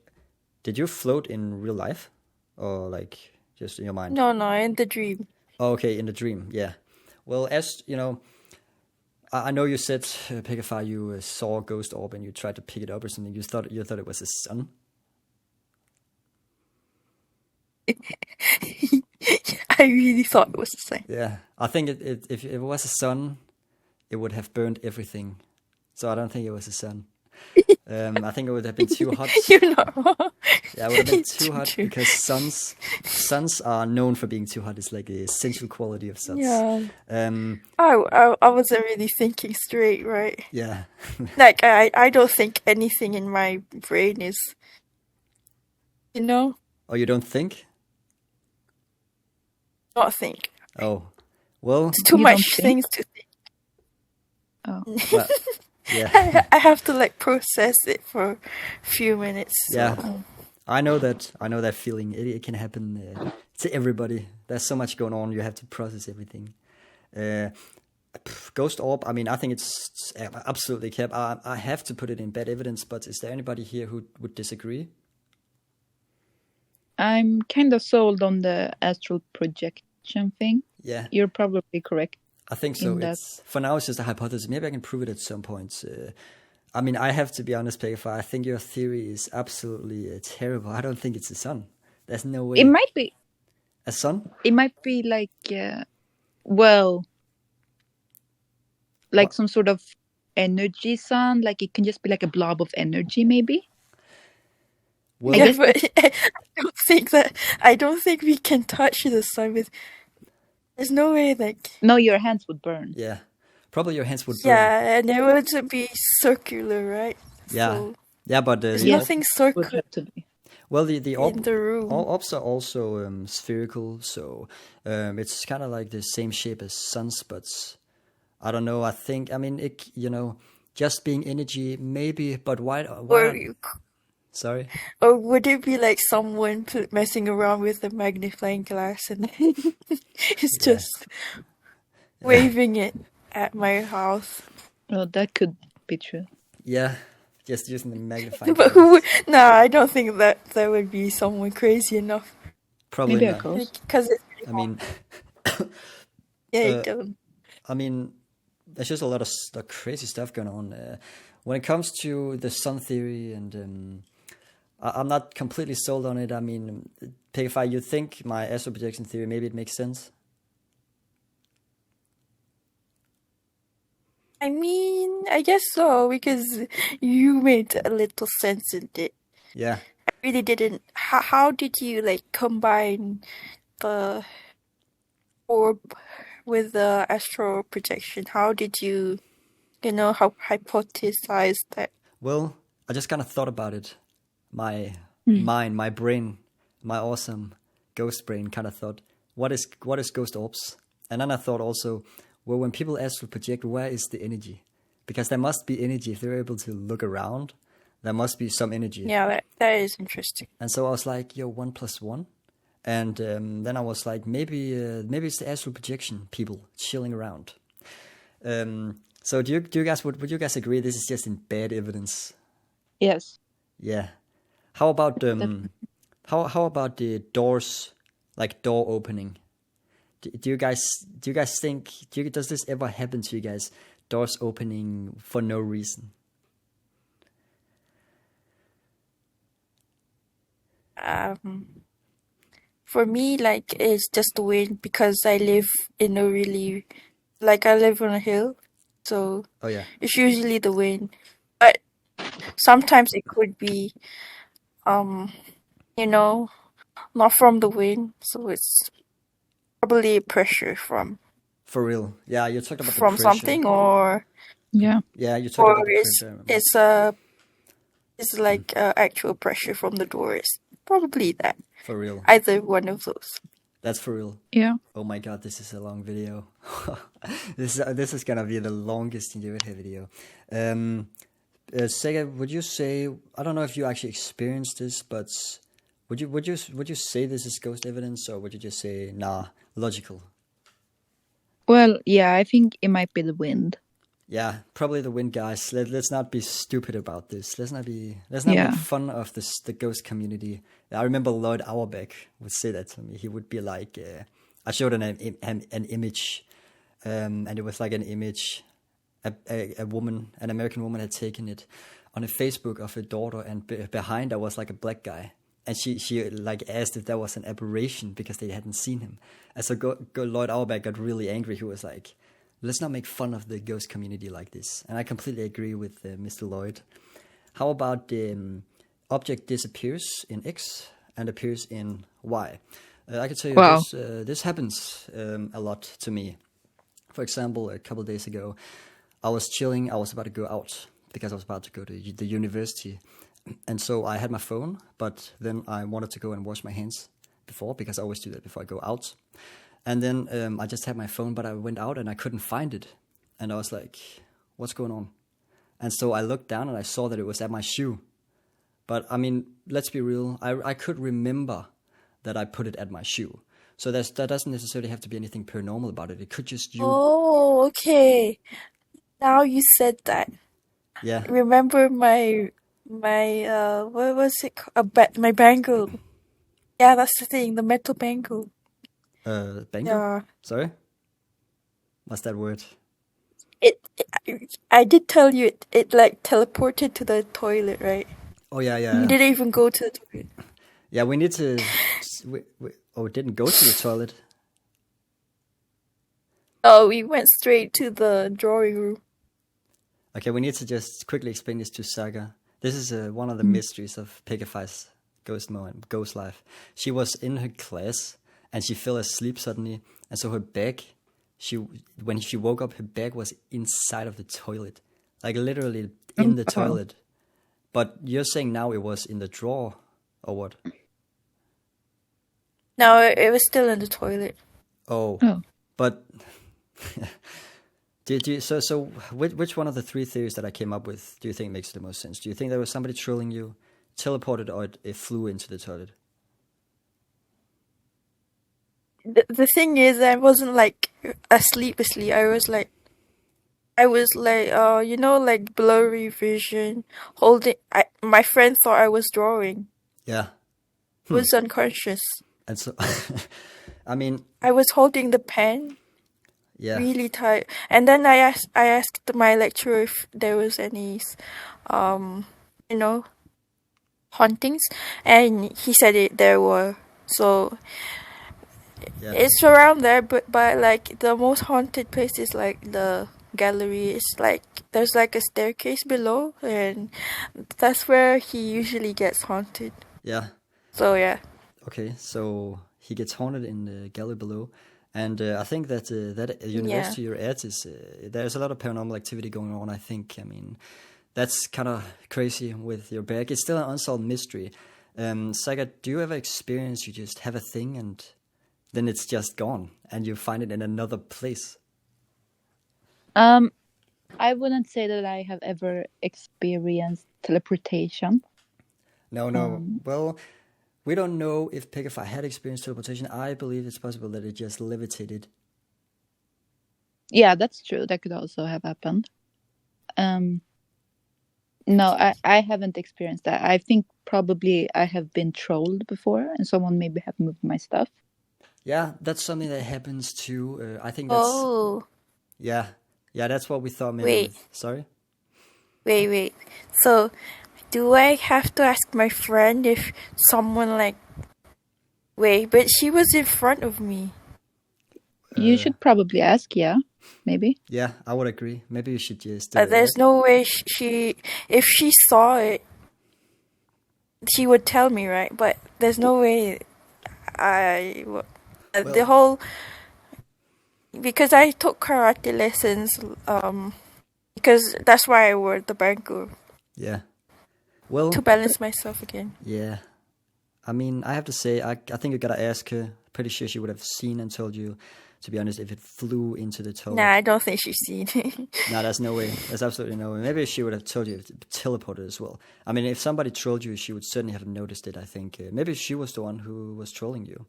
did you float in real life, or like just in your mind? No, in the dream. Oh, okay, in the dream. Yeah. Well, as you know, I know you said, Pekafar, you saw a ghost orb and you tried to pick it up or something. You thought it was a sun. I really thought it was the same. Yeah, I think if it was a sun, it would have burned everything. So I don't think it was a sun. I think it would have been too hot. You know. Yeah, it would have been too hot True. because suns are known for being too hot. It's like the essential quality of suns. Yeah. Um. I wasn't really thinking straight, right? Yeah. Like I don't think anything in my brain is, you know, Oh, you don't think? not think. Oh, well. It's too You much don't think? things to think. Oh. well yeah. I have to like process it for a few minutes. So. Yeah. I know that feeling. It can happen to everybody. There's so much going on. You have to process everything. Ghost orb. I mean, I think it's absolutely cap. I have to put it in bad evidence. But is there anybody here who would disagree? I'm kind of sold on the astral projection thing. Yeah, You're probably correct. I think so. in that. For now, it's just a hypothesis. Maybe I can prove it at some point. I mean, I have to be honest, Pekafar. I think your theory is absolutely terrible. I don't think it's a sun. There's no way. It might be. A sun? It might be like, well, like some sort of energy sun. Like it can just be like a blob of energy, maybe. Well, Yeah, but I don't think we can touch the sun with. There's no way, like. No, your hands would burn. yeah. Probably your hands would burn. Yeah, and it would be circular, right? Yeah. So Yeah, but there's Yeah. nothing Would circular have to be. well, the in the room. all orbs are also spherical, so it's kind of like the same shape as suns, but I don't know. I mean, it, just being energy, maybe, but why? Sorry. Or would it be like someone messing around with a magnifying glass and it's just waving it at my house? Well, that could be true. Yeah, just using the magnifying But glass. no, I don't think that there would be someone crazy enough. Probably Maybe a not. ghost. Because it's I mean, yeah, you don't. I mean, there's just a lot of crazy stuff going on. When it comes to the sun theory, and I'm not completely sold on it. I mean, Pegify, you think my astral projection theory, maybe it makes sense? I mean, I guess so, because you made a little sense in it. Yeah. I really didn't. How did you like combine the orb with the astral projection? How did you, hypothesize that? Well, I just kind of thought about it. My mind, my brain, my awesome ghost brain kind of thought, what is ghost orbs? And then I thought also, well, when people astral project, where is the energy? Because there must be energy. If they're able to look around, there must be some energy. Yeah, that is interesting. And so I was like, yo, 1 + 1. And then I was like, maybe it's the astral projection people chilling around. So do you guys would you guys agree this is just in bad evidence? Yes. Yeah. How about how about the doors, like door opening? Do you guys think does this ever happen to you guys? Doors opening for no reason. For me, like, it's just the wind, because I live in a really, I live on a hill, so Oh yeah. it's usually the wind. But sometimes it could be, not from the wind, so it's probably pressure from For real. Yeah, you talked about the from pressure. something, or Yeah. Yeah, you talked about the it's pressure. it's like actual pressure from the doors. Probably that. For real. Either one of those. That's for real. Yeah. Oh my god, this is a long video. This is gonna be the longest Individual video. Sega, would you say, I don't know if you actually experienced this, but would you say this is ghost evidence, or would you just say nah, logical? Well, yeah, I think it might be the wind. Yeah, probably the wind, guys. Let's not be stupid about this. Let's not Yeah. make fun of the ghost community. I remember Lloyd Auerbach would say that to me. He would be like, I showed an image, and it was like an image. A woman, an American woman, had taken it on a Facebook of her daughter, and behind her was like a black guy, and she like asked if that was an aberration because they hadn't seen him. And so Lloyd Auerbach got really angry. He was like, let's not make fun of the ghost community like this. And I completely agree with Mr. Lloyd. How about the object disappears in X and appears in Y? I can tell you Wow. this happens a lot to me. For example, a couple of days ago, I was chilling. I was about to go out because I was about to go to the university. And so I had my phone, but then I wanted to go and wash my hands before, because I always do that before I go out. And then I just had my phone, but I went out and I couldn't find it. And I was like, what's going on? And so I looked down and I saw that it was at my shoe. But I mean, let's be real. I could remember that I put it at my shoe. So that doesn't necessarily have to be anything paranormal about it. It could just you. Oh, okay. Now you said that. Yeah. Remember my what was it called? My bangle. Yeah, that's the thing. The metal bangle. Bangle? Yeah. Sorry? What's that word? I did tell you it like teleported to the toilet, right? Oh, yeah. You didn't even go to the toilet. Yeah, we need to... it didn't go to the toilet. Oh, we went straight to the drawing room. Okay, we need to just quickly explain this to Saga. This is one of the mysteries of Pegify's ghost life. She was in her class and she fell asleep suddenly, and so her bag, when she woke up, her bag was inside of the toilet, like literally in the toilet. But you're saying now it was in the drawer, or what? No, it was still in the toilet. Oh. But so which one of the three theories that I came up with do you think makes the most sense? Do you think there was somebody trolling you, teleported, or it flew into the toilet? The thing is, I wasn't like asleep. I was like, like blurry vision, holding. My friend thought I was drawing. Yeah. I was unconscious. And so, I mean, I was holding the pen. Yeah. really tired. And then I asked my lecturer if there was any, um, you know, hauntings, and he said there were. So Yeah. it's around there, but like the most haunted place is like the gallery. It's like there's like a staircase below, and that's where he usually gets haunted. Yeah. So yeah. Okay, so he gets haunted in the gallery below, and I think that that university you're at is there's a lot of paranormal activity going on. I think. I mean, that's kind of crazy with your bag. It's still an unsolved mystery. Saga, do you ever experience you just have a thing and then it's just gone and you find it in another place? I wouldn't say that I have ever experienced teleportation. No. Well, we don't know if Pegafy had experienced teleportation. I believe it's possible that it just levitated. Yeah, that's true. That could also have happened. No, I haven't experienced that. I think probably I have been trolled before and someone maybe have moved my stuff. Yeah, that's something that happens too. I think that's Oh, yeah, that's what we thought maybe. wait. Sorry. Wait. So, do I have to ask my friend if someone like... Wait, but she was in front of me. You should probably ask, yeah, maybe. Yeah, I would agree. Maybe you should just. There's no way if she saw it, she would tell me, right? But there's no way the whole... Because I took karate lessons, because that's why I wore the banku, Yeah. Well. to balance myself again. Yeah. I mean, I have to say, I think you gotta ask her. Pretty sure she would have seen and told you, to be honest, if it flew into the toe. Nah, I don't think she's seen it. No, there's no way. There's absolutely no way. Maybe she would have told you if it teleported as well. I mean, if somebody trolled you, she would certainly have noticed it, I think. Maybe she was the one who was trolling you.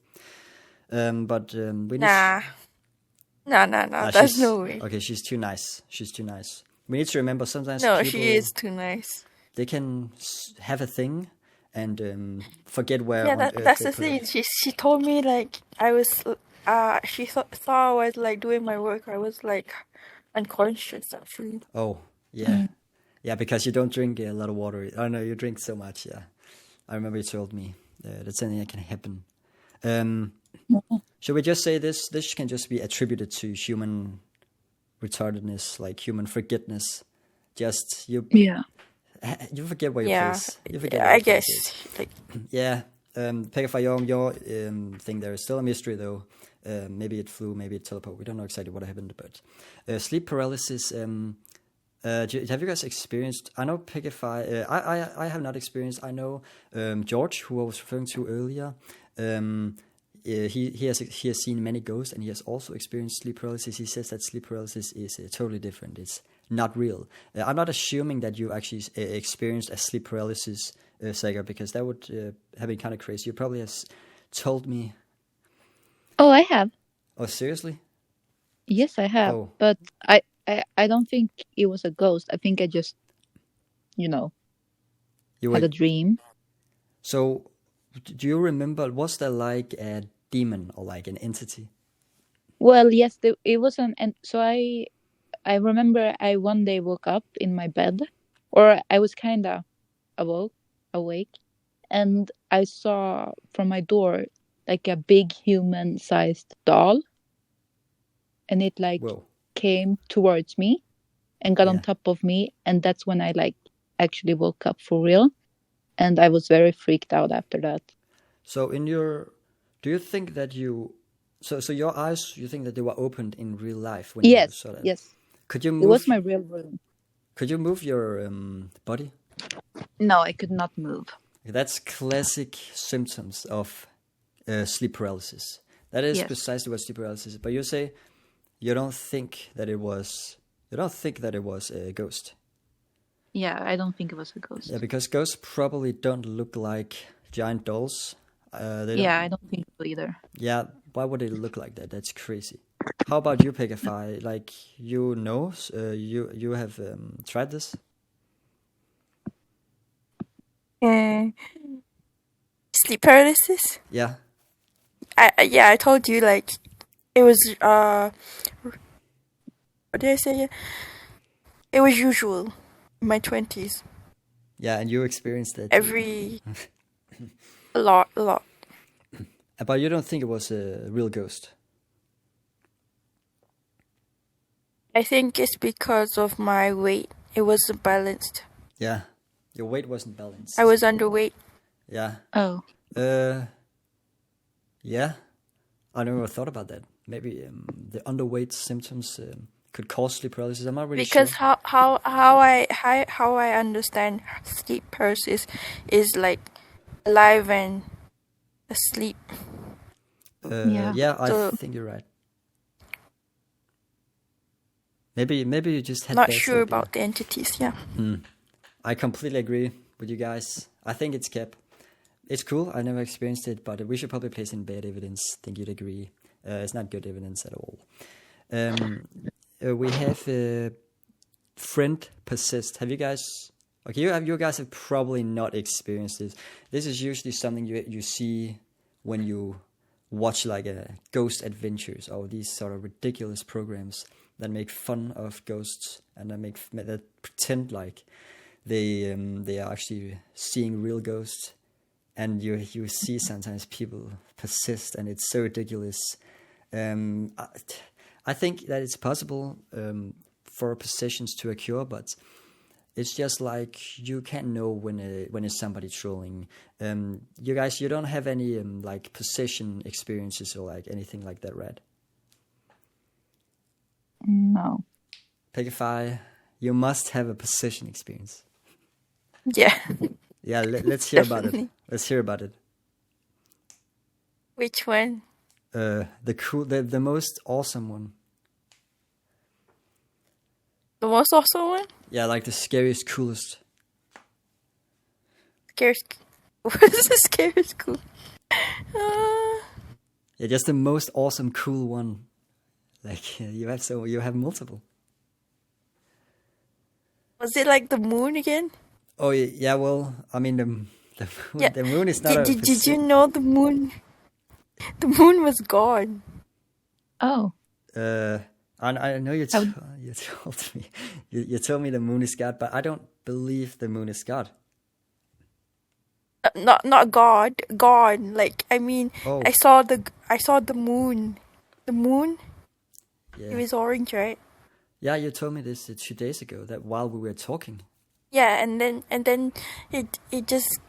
But we need... Nah. No, there's no way. Okay, she's too nice. We need to remember sometimes No, people, she is too nice. they can have a thing and forget where Yeah, on earth that's they the put it. thing. She told me like I was she thought I was like doing my work. I was like unconscious actually. Oh, yeah. Yeah, because you don't drink a lot of water. Oh, no, you drink so much, yeah. I remember you told me that's something that can happen. Should we just say this? This can just be attributed to human retardedness, like human forgetness. Just, you forget where your place. You forget where I your place guess is. like Yeah. Pekka, your thing there is still a mystery, though. Maybe it flew, maybe it teleported. We don't know exactly what happened, but sleep paralysis. Have you guys experienced? I know Pegafy. I have not experienced. I know George, who I was referring to earlier. He has seen many ghosts, and he has also experienced sleep paralysis. He says that sleep paralysis is totally different. It's not real. I'm not assuming that you actually experienced a sleep paralysis, Saga, because that would have been kind of crazy. You probably have told me. Oh, I have. Oh, seriously? Yes, I have. Oh. But I don't think it was a ghost. I think I just, You had a dream. So, do you remember? Was there like a demon or like an entity? Well, yes, it was so I remember I one day woke up in my bed, or I was kind of awake, and I saw from my door like a big human-sized doll, and it like Whoa. came towards me and got on Yeah. top of me, and that's when I like actually woke up for real, and I was very freaked out after that. So do you think that so your eyes, you think that they were opened in real life when you Yes, saw that? yes, Could you it move? was my real room. Could you move your body? No, I could not move. That's classic symptoms of sleep paralysis. That is Yes. precisely what sleep paralysis is. But you say you don't think that it was a ghost. Yeah, I don't think it was a ghost. Yeah, because ghosts probably don't look like giant dolls. I don't think so either. Yeah, why would it look like that? That's crazy. How about you, Pegafy? Like, you have tried this? sleep paralysis. Yeah. I told you like it was what did I say? It was usual in my 20s. Yeah, and you experienced it. A lot. But you don't think it was a real ghost? I think it's because of my weight. It wasn't balanced. Yeah, your weight wasn't balanced. I was underweight. Yeah. Oh, Yeah. I never thought about that. Maybe the underweight symptoms could cause sleep paralysis. I'm not really Because sure. how I understand sleep paralysis is like alive and asleep. Yeah. I So- think you're right. Maybe you just had Not bad sure sleep, about the entities. Yeah. I completely agree with you guys. I think it's Kep. It's cool. I never experienced it, but we should probably place in bad evidence. Think you'd agree. It's not good evidence at all. We have friend persist. Have you guys? Okay, you guys have probably not experienced this. This is usually something you see when you watch like ghost adventures or these sort of ridiculous programs that make fun of ghosts and that pretend like they are actually seeing real ghosts, and you see sometimes people persist, and it's so ridiculous. I think that it's possible for possessions to occur, but it's just like you can't know when it's somebody trolling. You guys, you don't have any like possession experiences or like anything like that, right? no. Pegify, you must have a possession experience. Yeah. Yeah, let's hear about it. Definitely. Let's hear about it. Which one? The most awesome one. The most awesome one? Yeah, like the scariest, coolest. Scares. What is the scariest cool? Yeah, just the most awesome, cool one. Like you have multiple. Was it like the moon again? Oh yeah, well, I mean Yeah. the moon is not Did you know the moon? The moon was gone. Oh, I know you told me you told me the moon is God, but I don't believe the moon is God. Not God, gone. Like I mean, Oh. I saw the moon. The moon. Yeah, It was orange, right? yeah, you told me this 2 days ago that while we were talking. Yeah, and then it just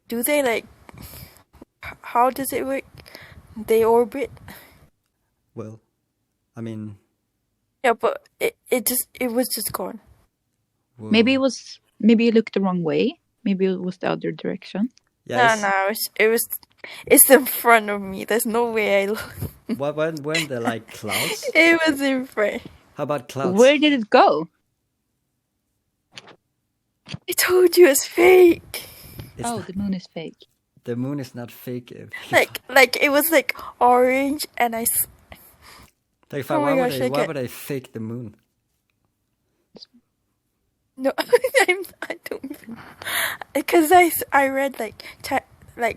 do they like how does it work? They orbit. Well, I mean, Yeah, but it was just gone. whoa. maybe you looked the wrong way. Maybe it was the other direction. Yeah, No, it's in front of me. There's no way I look. weren't there like clouds? It was in front. How about clouds? Where did it go? I told you it's fake. It's Oh, not- the moon is fake. the moon is not fake. Like it was like orange, and Like, Oh my why gosh, why would they fake the moon? no, I don't even, because I read like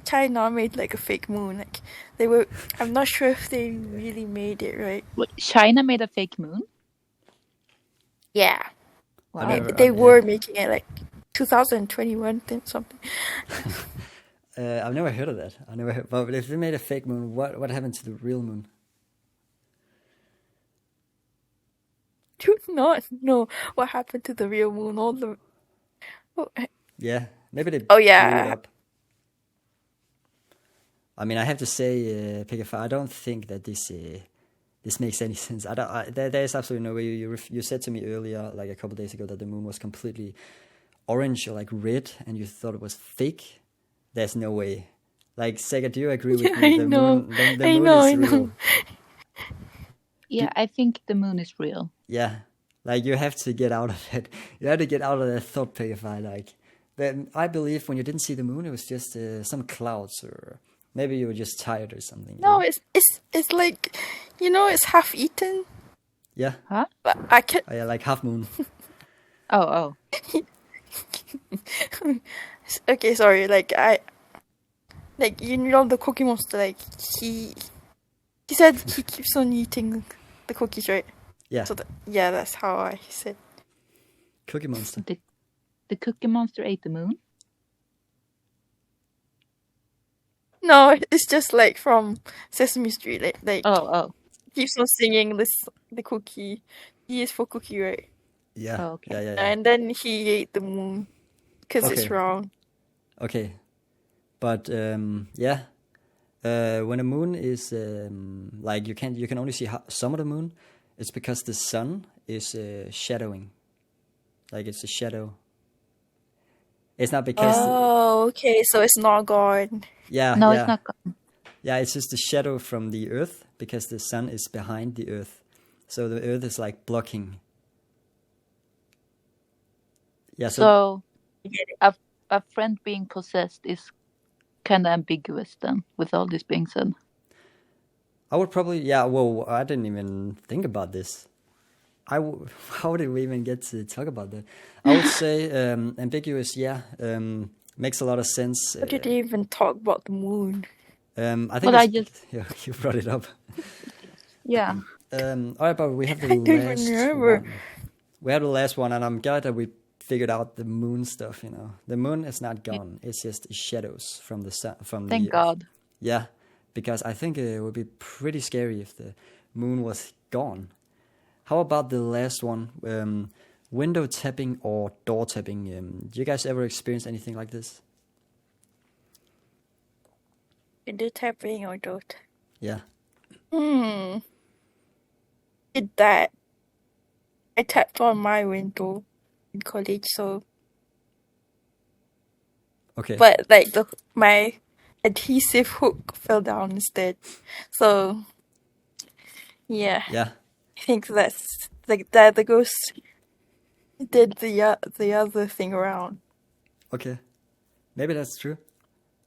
China made like a fake moon. Like they were. I'm not sure if they really made it right. What, China made a fake moon? Yeah, Wow. never- they yeah. were making it like 2021 something. I've never heard of that. I never heard. But if they made a fake moon, what happened to the real moon? Do not know what happened to the real moon. All the Yeah, maybe they Oh, blew yeah. it up. I mean, I have to say, Pigafy, I don't think that this makes any sense. There's absolutely no way. You said to me earlier, like a couple days ago, that the moon was completely orange or like red, and you thought it was fake. There's no way. Like, Sega, do you agree with Yeah, me? I The know. moon, the I moon know, is I know. real. Yeah, I think the moon is real. Yeah, like you have to get out of it. You have to get out of that thought, Pigafy. Like, then I believe when you didn't see the moon, it was just some clouds, or maybe you were just tired or something. no, it's like it's half eaten. Yeah. Huh? But I can Oh, yeah, like half moon. Oh. Okay, sorry. Like the Cookie Monster. Like he said he keeps on eating the cookies, right? Yeah, So yeah, that's how I said. Cookie Monster. The Cookie Monster ate the moon. No, it's just like from Sesame Street. Like Oh. keeps on singing the cookie. E is for cookie, right? Yeah, Oh, okay. yeah. And then he ate the moon because it's Okay. round. Okay, but yeah, when a moon is like you can only see some of the moon. It's because the sun is shadowing, like it's a shadow. It's not because Oh, okay. So it's not gone. yeah, No, yeah, it's not gone. yeah. It's just the shadow from the Earth because the sun is behind the Earth, so the Earth is like blocking. Yeah, So a friend being possessed is kind of ambiguous then, with all this being said. I would probably, yeah, well, I didn't even think about this. How did we even get to talk about that? I would say ambiguous, yeah, makes a lot of sense. What did he even talk about the moon? I think Well, yeah, you brought it up. Yeah. All right, but we have the I don't even last remember. one. We have the last one, and I'm glad that we figured out the moon stuff, you know. The moon is not gone. It's just shadows from the sun, Thank God. Yeah, because I think it would be pretty scary if the moon was gone. How about the last one? Window tapping or door tapping? Do you guys ever experience anything like this? Window tapping or door tapping? Yeah. Did that. I tapped on my window in college, so Okay. but like my adhesive hook fell down instead. So yeah, Yeah. I think that's like that the ghost did the other thing around. Okay. Maybe that's true.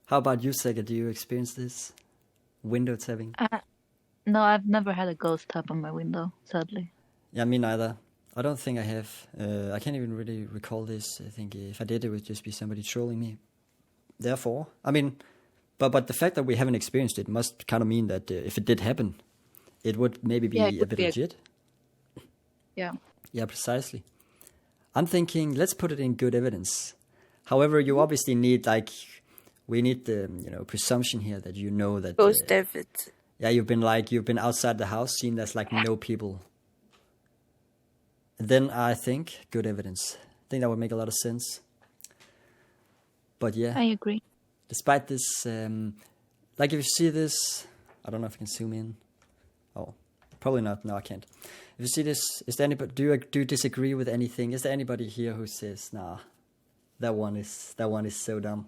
How about you, Sega? Do you experience this? Window tapping? No, I've never had a ghost tap on my window, sadly. Yeah, me neither. I don't think I have. I can't even really recall this. I think if I did, it would just be somebody trolling me. Therefore, I mean, but the fact that we haven't experienced it must kind of mean that if it did happen, it would maybe be Yeah, it a would bit be legit. Yeah. Yeah, precisely. I'm thinking, let's put it in good evidence. However, you obviously need we need the presumption here that you know that Ghost evidence. yeah, you've been outside the house, seen there's like no people. Then I think good evidence. I think that would make a lot of sense. But yeah, I agree. despite this, like if you see this, I don't know if I can zoom in. Oh, probably not. No, I can't. If you see this, is there anybody? Do you disagree with anything? Is there anybody here who says, "Nah, that one is so dumb"?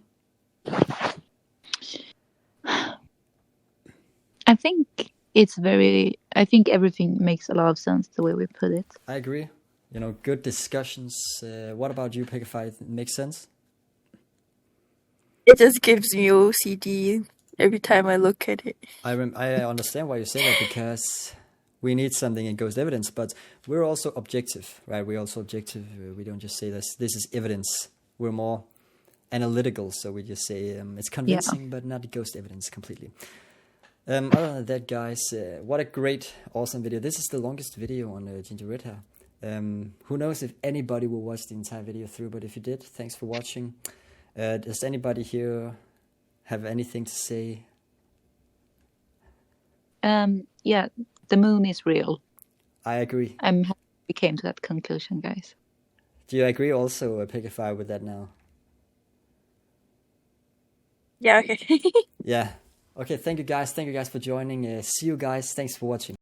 I think everything makes a lot of sense the way we put it. I agree. Good discussions. What about you, Pegify? It makes sense? It just gives me OCD every time I look at it. I understand why you say that, because we need something in ghost evidence, but we're also objective, right? We're also objective. We don't just say this is evidence. We're more analytical, so we just say it's convincing, but not ghost evidence completely. Other than that, guys, what a great, awesome video. This is the longest video on Ginger Red Hair. Who knows if anybody will watch the entire video through, but if you did, thanks for watching. Does anybody here have anything to say? Yeah, the moon is real. I agree. I'm happy we came to that conclusion, guys. Do you agree also, Pegify, with that now? Yeah, okay. Yeah. Okay, thank you guys. Thank you guys for joining. See you guys. Thanks for watching.